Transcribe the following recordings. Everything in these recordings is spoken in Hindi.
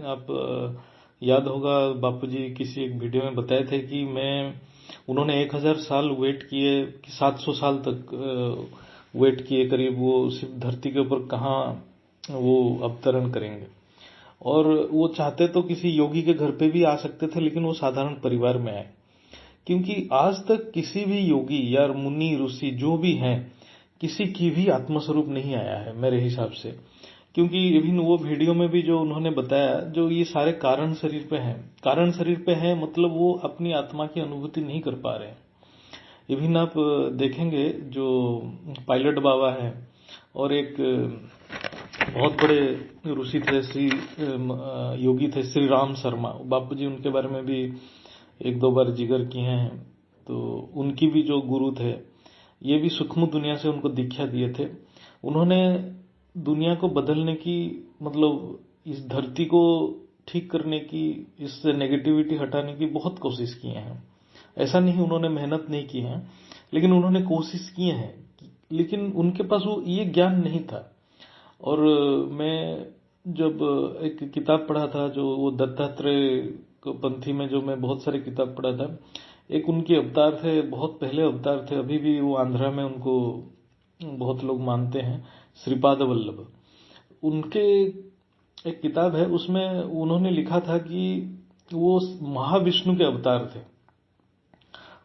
आप याद होगा बापूजी किसी एक वीडियो में बताए थे कि उन्होंने 1000 साल वेट किए, 700 साल तक वेट किए करीब, वो सिर्फ धरती के ऊपर कहाँ वो अवतरण करेंगे। और वो चाहते तो किसी योगी के घर पे भी आ सकते थे, लेकिन वो साधारण परिवार में आए, क्योंकि आज तक किसी भी योगी या मुनि ऋषि जो भी हैं, किसी की भी आत्मस्वरूप नहीं आया है मेरे हिसाब से। क्योंकि इवन वो वीडियो में भी जो उन्होंने बताया, जो ये सारे कारण शरीर पे हैं, कारण शरीर पे हैं मतलब वो अपनी आत्मा की अनुभूति नहीं कर पा रहे हैं। इवन आप देखेंगे जो पायलट बाबा हैं और एक बहुत बड़े ऋषि थे, योगी थे श्री राम शर्मा, बापूजी उनके बारे में भी एक दो बार जिक्र किए हैं। तो उनकी भी जो गुरु थे, ये भी सूक्ष्म दुनिया से उनको दीक्षा दिए थे। उन्होंने दुनिया को बदलने की, मतलब इस धरती को ठीक करने की, इससे नेगेटिविटी हटाने की बहुत कोशिश किए हैं। ऐसा नहीं उन्होंने मेहनत नहीं की है, लेकिन उन्होंने कोशिश किए हैं, लेकिन उनके पास वो ये ज्ञान नहीं था। और मैं जब एक किताब पढ़ा था, जो वो दत्तात्रेय पंथी में जो मैं बहुत सारे किताब पढ़ा था, एक उनके अवतार थे, बहुत पहले अवतार थे, अभी भी वो आंध्रा में उनको बहुत लोग मानते हैं, श्रीपाद वल्लभ। उनके एक किताब है, उसमें उन्होंने लिखा था कि वो महाविष्णु के अवतार थे।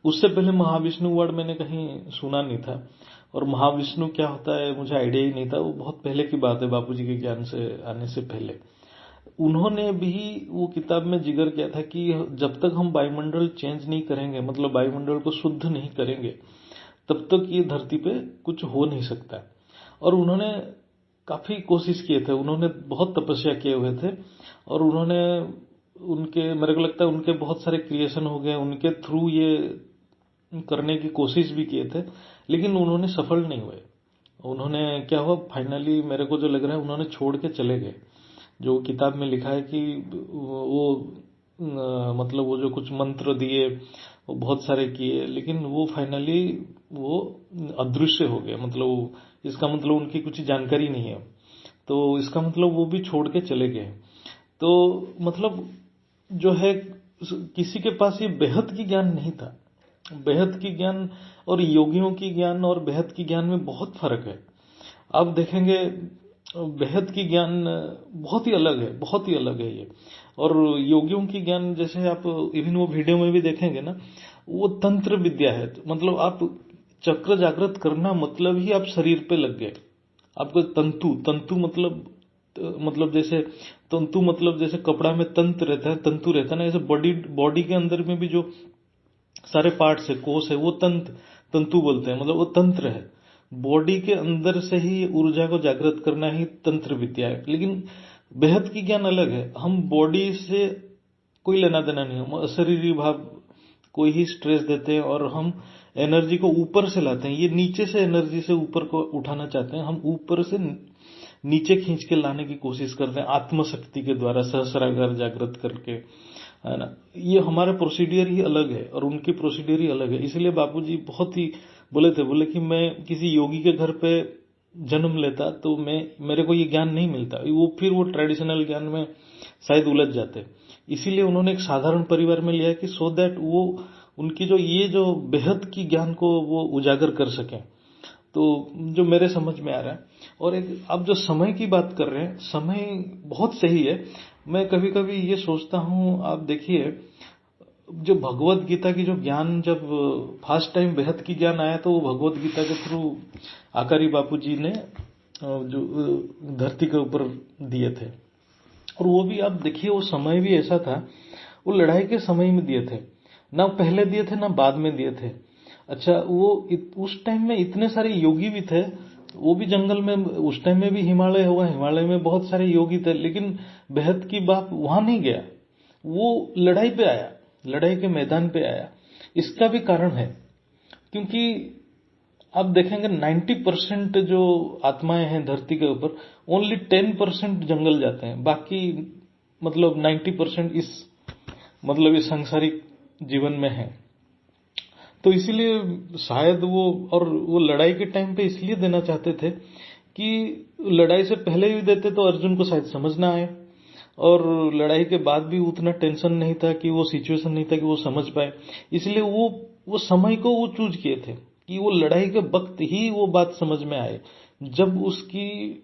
उससे पहले महाविष्णु वर्ड मैंने कहीं सुना नहीं था, और महाविष्णु क्या होता है मुझे आइडिया ही नहीं था। वो बहुत पहले की बात है, बापूजी के ज्ञान से आने से पहले। उन्होंने भी वो किताब में जिक्र किया था कि जब तक हम वायुमंडल चेंज नहीं करेंगे, मतलब वायुमंडल को शुद्ध नहीं करेंगे, तब तक ये धरती पे कुछ हो नहीं सकता। और उन्होंने काफी कोशिश किए थे, उन्होंने बहुत तपस्या किए हुए थे, और उन्होंने मेरे को लगता है उनके बहुत सारे क्रिएशन हो गए, उनके थ्रू ये करने की कोशिश भी किए थे, लेकिन उन्होंने सफल नहीं हुए। उन्होंने क्या हुआ, फाइनली मेरे को जो लग रहा है उन्होंने छोड़ के चले गए। जो किताब में लिखा है कि वो मतलब वो जो कुछ मंत्र दिए वो बहुत सारे किए, लेकिन वो फाइनली वो अदृश्य हो गए। मतलब इसका मतलब उनकी कुछ जानकारी नहीं है, तो इसका मतलब वो भी छोड़ के चले गए। तो मतलब जो है, किसी के पास ये बेहद की ज्ञान नहीं था। बेहद की ज्ञान और योगियों की ज्ञान और बेहद की ज्ञान में बहुत फर्क है। आप देखेंगे बेहद की ज्ञान बहुत ही अलग है, बहुत ही अलग है ये। और योगियों की ज्ञान जैसे आप इवन वो वीडियो में भी देखेंगे ना, वो तंत्र विद्या है। मतलब आप चक्र जागृत करना मतलब ही आप शरीर पे लग गए। आपको तंतु तंतु मतलब जैसे तंतु मतलब जैसे कपड़ा में तंत्र रहता है, तंतु रहता है ना, ऐसे बॉडी के अंदर में भी जो सारे पार्ट्स है, कोष है, वो तंतु बोलते हैं, मतलब वो तंत्र है। बॉडी के अंदर से ही ऊर्जा को जागृत करना ही तंत्र विद्या है। लेकिन बेहद की ज्ञान अलग है। हम बॉडी से कोई लेना देना नहीं, हम अशरीरी भाव को ही स्ट्रेस देते हैं, और हम एनर्जी को ऊपर से लाते हैं। ये नीचे से एनर्जी से ऊपर को उठाना चाहते हैं, हम ऊपर से नीचे खींच के लाने की कोशिश करते हैं आत्मशक्ति के द्वारा, सहस्रागार जागृत करके, है ना। ये हमारा प्रोसीडियर ही अलग है और उनकी प्रोसीडियर ही अलग है। इसलिए बापूजी बहुत ही बोले कि मैं किसी योगी के घर पे जन्म लेता तो मेरे को ये ज्ञान नहीं मिलता, वो फिर वो ट्रेडिशनल ज्ञान में शायद उलझ जाते। इसीलिए उन्होंने एक साधारण परिवार में लिया कि सो दैट वो उनकी जो बेहद की ज्ञान को वो उजागर कर सकें। तो जो मेरे समझ में आ रहा है। और एक आप जो समय की बात कर रहे हैं, समय बहुत सही है। मैं कभी कभी ये सोचता हूँ, आप देखिए जो भगवत गीता की जो ज्ञान, जब फर्स्ट टाइम बेहद की ज्ञान आया तो वो भगवत गीता के थ्रू आकारी बापूजी ने जो धरती के ऊपर दिए थे। और वो भी आप देखिए, वो समय भी ऐसा था, वो लड़ाई के समय में दिए थे, ना पहले दिए थे ना बाद में दिए थे। अच्छा, वो उस टाइम में इतने सारे योगी भी थे, वो भी जंगल में, उस टाइम में भी हिमालय हुआ, हिमालय में बहुत सारे योगी थे, लेकिन बेहद की बाप वहां नहीं गया, वो लड़ाई पे आया, लड़ाई के मैदान पे आया। इसका भी कारण है, क्योंकि आप देखेंगे 90% जो आत्माएं हैं धरती के ऊपर, ओनली 10% जंगल जाते हैं, बाकी मतलब 90% इस सांसारिक जीवन में है। तो इसीलिए शायद वो लड़ाई के टाइम पे इसलिए देना चाहते थे कि लड़ाई से पहले भी देते तो अर्जुन को शायद समझ ना आए, और लड़ाई के बाद भी उतना टेंशन नहीं था कि वो सिचुएशन नहीं था कि वो समझ पाए, इसलिए वो समय को वो चूज किए थे कि वो लड़ाई के वक्त ही वो बात समझ में आए, जब उसकी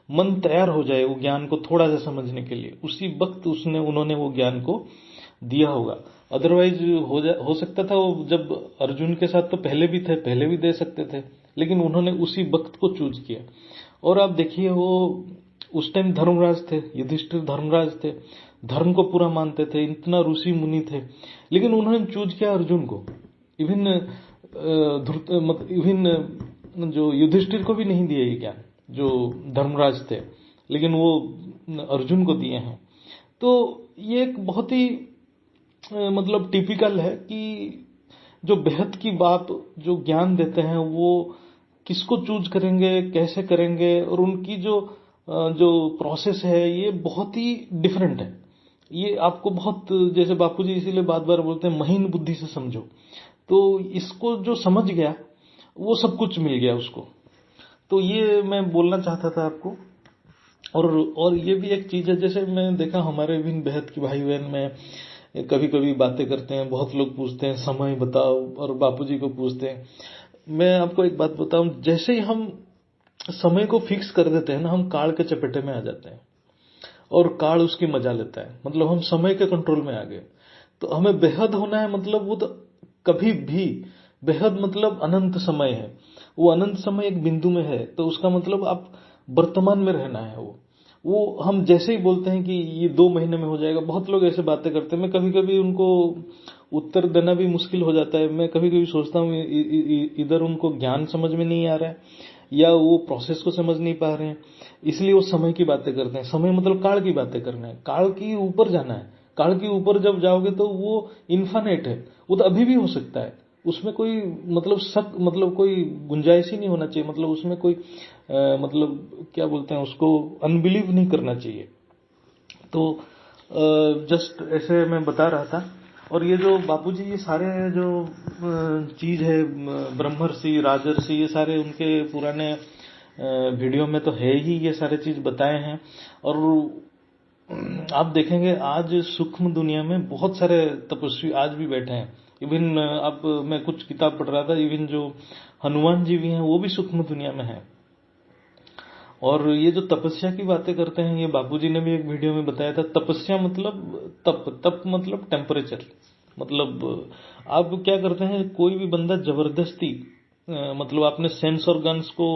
मन तैयार हो जाए वो ज्ञान को थोड़ा सा समझने के लिए, उसी वक्त उन्होंने वो ज्ञान को दिया होगा। अदरवाइज हो सकता था वो जब अर्जुन के साथ तो पहले भी दे सकते थे, लेकिन उन्होंने उसी वक्त को चूज किया। और आप देखिए वो उस टाइम धर्मराज थे, युधिष्ठिर धर्मराज थे, धर्म को पूरा मानते थे, इतना ऋषि मुनि थे, लेकिन उन्होंने चूज किया अर्जुन को। इवन इवन जो युधिष्ठिर को भी नहीं दिए ये ज्ञान जो धर्मराज थे, लेकिन वो अर्जुन को दिए हैं। तो ये एक बहुत ही मतलब टिपिकल है कि जो बेहद की बात जो ज्ञान देते हैं वो किसको चूज करेंगे, कैसे करेंगे, और उनकी जो प्रोसेस है ये बहुत ही डिफरेंट है। ये आपको बहुत, जैसे बापूजी इसीलिए बार बार बोलते हैं महीन बुद्धि से समझो, तो इसको जो समझ गया वो सब कुछ मिल गया उसको। तो ये मैं बोलना चाहता था आपको। और ये भी एक चीज है, जैसे मैं देखा हमारे भी बेहद की भाई बहन में कभी कभी बातें करते हैं, बहुत लोग पूछते हैं समय बताओ, और बापूजी को पूछते हैं। मैं आपको एक बात बताऊं, जैसे ही हम समय को फिक्स कर देते हैं ना, हम काल के चपेटे में आ जाते हैं और काल उसकी मजा लेता है, मतलब हम समय के कंट्रोल में आ गए। तो हमें बेहद होना है, मतलब वो तो कभी भी, बेहद मतलब अनंत समय है, वो अनंत समय एक बिंदु में है, तो उसका मतलब आप वर्तमान में रहना है। वो हम जैसे ही बोलते हैं कि ये 2 महीने में हो जाएगा, बहुत लोग ऐसे बातें करते हैं, मैं कभी कभी उनको उत्तर देना भी मुश्किल हो जाता है। मैं कभी कभी सोचता हूँ इधर उनको ज्ञान समझ में नहीं आ रहा है या वो प्रोसेस को समझ नहीं पा रहे हैं, इसलिए वो समय की बातें करते हैं। समय मतलब काल की बातें करना है, काल की ऊपर जाना है। काल की ऊपर जब जाओगे तो वो इन्फानेट है, वो तो अभी भी हो सकता है, उसमें कोई मतलब मतलब कोई गुंजाइश ही नहीं होना चाहिए, मतलब उसमें कोई मतलब क्या बोलते हैं उसको, अनबिलीव नहीं करना चाहिए। तो जस्ट ऐसे मैं बता रहा था। और ये जो बापूजी ये सारे जो चीज है, ब्रह्मर्षि राजर्षि, ये सारे उनके पुराने वीडियो में तो है ही, ये सारे चीज बताए हैं। और आप देखेंगे आज सूक्ष्म दुनिया में बहुत सारे तपस्वी आज भी बैठे हैं। इवन अब मैं कुछ किताब पढ़ रहा था, इवन जो हनुमान जी भी हैं वो भी सूक्ष्म दुनिया में है। और ये जो तपस्या की बातें करते हैं, ये बापूजी ने भी एक वीडियो में बताया था। तपस्या मतलब तप मतलब टेम्परेचर, मतलब आप क्या करते हैं, कोई भी बंदा जबरदस्ती मतलब अपने सेंस ऑर्गन्स को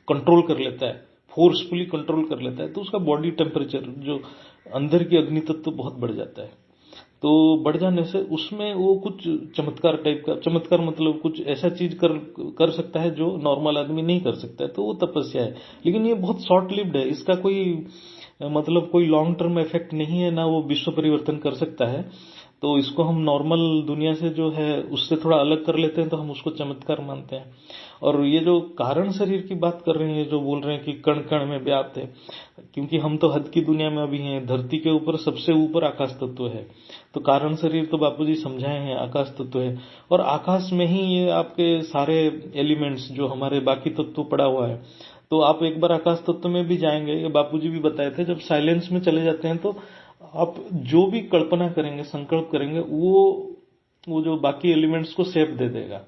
कंट्रोल कर लेता है, फोर्सफुली कंट्रोल कर लेता है, तो उसका बॉडी टेम्परेचर जो अंदर की अग्नि तत्व बहुत बढ़ जाता है। तो बढ़ जाने से उसमें वो कुछ चमत्कार टाइप का, चमत्कार मतलब कुछ ऐसा चीज कर सकता है जो नॉर्मल आदमी नहीं कर सकता है, तो वो तपस्या है। लेकिन ये बहुत शॉर्ट लिव्ड है, इसका कोई मतलब कोई लॉन्ग टर्म इफेक्ट नहीं है, ना वो विश्व परिवर्तन कर सकता है। तो इसको हम नॉर्मल दुनिया से जो है उससे थोड़ा अलग कर लेते हैं, तो हम उसको चमत्कार मानते हैं। और ये जो कारण शरीर की बात कर रहे हैं, जो बोल रहे हैं कि कण कण में व्याप्त है, क्योंकि हम तो हद की दुनिया में अभी हैं, धरती के ऊपर सबसे ऊपर आकाश तत्व है, तो कारण शरीर तो बापूजी समझाए हैं आकाश तत्व है। और आकाश में ही ये आपके सारे एलिमेंट्स जो हमारे बाकी तत्व पड़ा हुआ है, तो आप एक बार आकाश तत्व में भी जाएंगे, ये बापूजी भी बताए थे, जब साइलेंस में चले जाते हैं तो आप जो भी कल्पना करेंगे, संकल्प करेंगे, वो जो बाकी एलिमेंट्स को शेप दे देगा,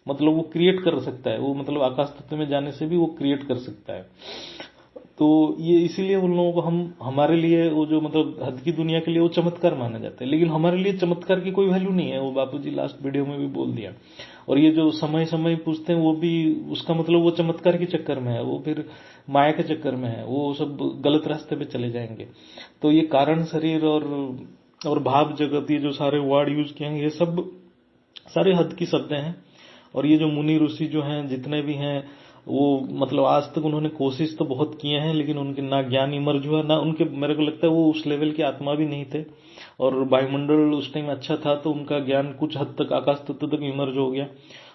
मतलब वो क्रिएट कर सकता है, वो मतलब आकाश तत्व में जाने से भी वो क्रिएट कर सकता है। तो ये इसीलिए उन लोगों को हमारे लिए वो जो मतलब हद की दुनिया के लिए वो चमत्कार माना जाता है, लेकिन हमारे लिए चमत्कार की कोई वैल्यू नहीं है, वो बापूजी लास्ट वीडियो में भी बोल दिया। और ये जो समय समय पूछते हैं, वो भी उसका मतलब वो चमत्कार के चक्कर में है, वो फिर माया के चक्कर में है, वो सब गलत रास्ते पे चले जाएंगे। तो ये कारण शरीर और भाव जगत, ये जो सारे वर्ड यूज किए हैं, ये सब सारे हद की शब्द हैं। और ये जो मुनि ऋषि जो हैं जितने भी हैं, वो मतलब आज तक उन्होंने कोशिश तो बहुत किए हैं, लेकिन उनके ना ज्ञान इमर्ज हुआ, ना उनके, मेरे को लगता है वो उस लेवल के आत्मा भी नहीं थे। और वायुमंडल उस टाइम अच्छा था, तो उनका ज्ञान कुछ हद तक आकाश तत्व तक इमर्ज हो गया।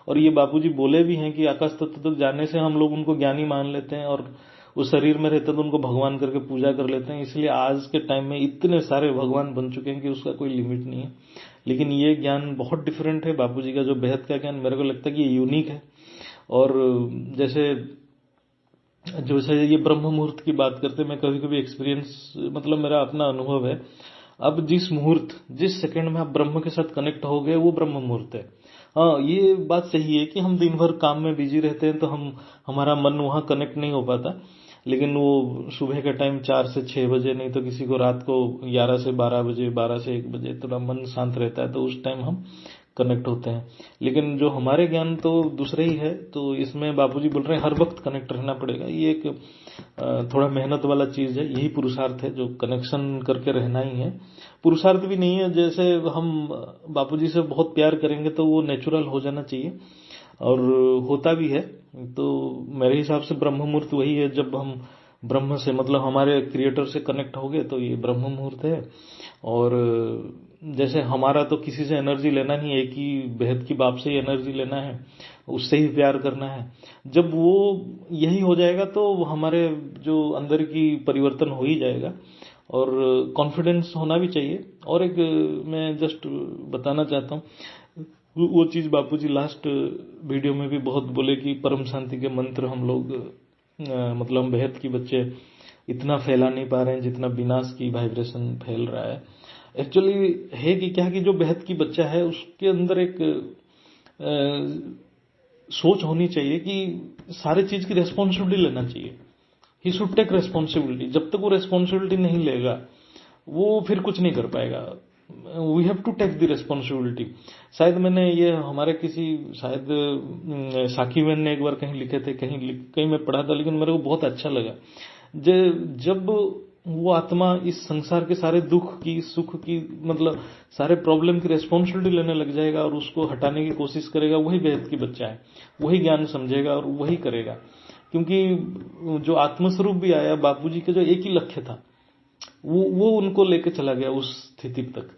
और ये बापूजी बोले भी हैं कि आकाश तत्व तक जाने से हम लोग उनको ज्ञानी मान लेते हैं, और उस शरीर में रहते तो उनको भगवान करके पूजा कर लेते हैं। इसलिए आज के टाइम में इतने सारे भगवान बन चुके हैं कि उसका कोई लिमिट नहीं है। लेकिन ये ज्ञान बहुत डिफरेंट है, बापूजी का जो बेहद का ज्ञान मेरे को लगता है कि ये यूनिक है। और जैसे जैसे ये ब्रह्म मुहूर्त की बात करते, मैं कभी कभी एक्सपीरियंस, मतलब मेरा अपना अनुभव है, अब जिस मुहूर्त, जिस सेकंड में आप ब्रह्म के साथ कनेक्ट हो गए, वो ब्रह्म मुहूर्त है। हाँ, ये बात सही है कि हम दिन भर काम में बिजी रहते हैं, तो हमारा मन वहाँ कनेक्ट नहीं हो पाता। लेकिन वो सुबह का टाइम 4 से 6 बजे, नहीं तो किसी को रात को 11 से 12 बजे, 12 से 1 बजे थोड़ा मन शांत रहता है, तो उस टाइम हम कनेक्ट होते हैं। लेकिन जो हमारे ज्ञान तो दूसरे ही है, तो इसमें बापूजी बोल रहे हैं हर वक्त कनेक्ट रहना पड़ेगा। ये एक थोड़ा मेहनत वाला चीज है, यही पुरुषार्थ है, जो कनेक्शन करके रहना ही है। पुरुषार्थ भी नहीं है, जैसे हम बापूजी से बहुत प्यार करेंगे तो वो नेचुरल हो जाना चाहिए, और होता भी है। तो मेरे हिसाब से ब्रह्म मुहूर्त वही है, जब हम ब्रह्म से, मतलब हमारे क्रिएटर से कनेक्ट हो गए, तो ये ब्रह्म मुहूर्त है। और जैसे हमारा तो किसी से एनर्जी लेना नहीं, एक ही बेहद की बाप से ही एनर्जी लेना है, उससे ही प्यार करना है। जब वो यही हो जाएगा तो हमारे जो अंदर की परिवर्तन हो ही जाएगा, और कॉन्फिडेंस होना भी चाहिए। और एक मैं जस्ट बताना चाहता हूँ, वो चीज बापूजी लास्ट वीडियो में भी बहुत बोले कि परम शांति के मंत्र हम लोग, मतलब हम बेहद की बच्चे इतना फैला नहीं पा रहे हैं जितना विनाश की वाइब्रेशन फैल रहा है। एक्चुअली है कि क्या, कि जो बेहद की बच्चा है उसके अंदर एक सोच होनी चाहिए कि सारे चीज की रेस्पॉन्सिबिलिटी लेना चाहिए। He should take responsibility. जब तक वो रेस्पॉन्सिबिलिटी नहीं लेगा, वो फिर कुछ नहीं कर पाएगा। We have to take the responsibility. शायद मैंने ये हमारे किसी, शायद साकी मैन ने एक बार कहीं लिखे थे, कहीं मैं पढ़ा था, लेकिन मेरे को बहुत अच्छा लगा। जब वो आत्मा इस संसार के सारे दुख की, सुख की, मतलब सारे प्रॉब्लम की रेस्पॉन्सिबिलिटी लेने लग जाएगा और उसको हटाने की कोशिश करेगा, वही बेहद की बच्चा है, वही ज्ञान समझेगा और वही करेगा। क्योंकि जो आत्मस्वरूप भी आया बापूजी के, जो एक ही लक्ष्य था, वो उनको लेके चला गया उस स्थिति तक।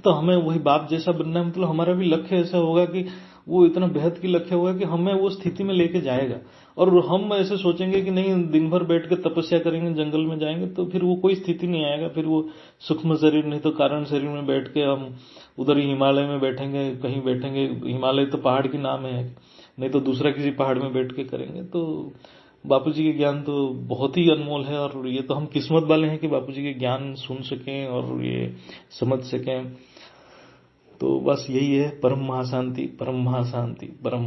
तो हमें वही बाप जैसा बनना है, मतलब हमारा भी लक्ष्य ऐसा होगा कि वो इतना बेहद की लक्ष्य होगा कि हमें वो स्थिति में लेके जाएगा। और हम ऐसे सोचेंगे कि नहीं, दिन भर बैठ के तपस्या करेंगे, जंगल में जाएंगे, तो फिर वो कोई स्थिति नहीं आएगा। फिर वो सूक्ष्म शरीर, नहीं तो कारण शरीर में बैठ के हम उधर ही हिमालय में बैठेंगे, कहीं बैठेंगे, हिमालय तो पहाड़ की नाम है, नहीं तो दूसरा किसी पहाड़ में बैठ के करेंगे। तो बापूजी के ज्ञान तो बहुत ही अनमोल है, और ये तो हम किस्मत वाले हैं कि बापूजी के ज्ञान सुन सकें और ये समझ सकें। तो बस यही है, परम महाशांति, परम महाशांति, परम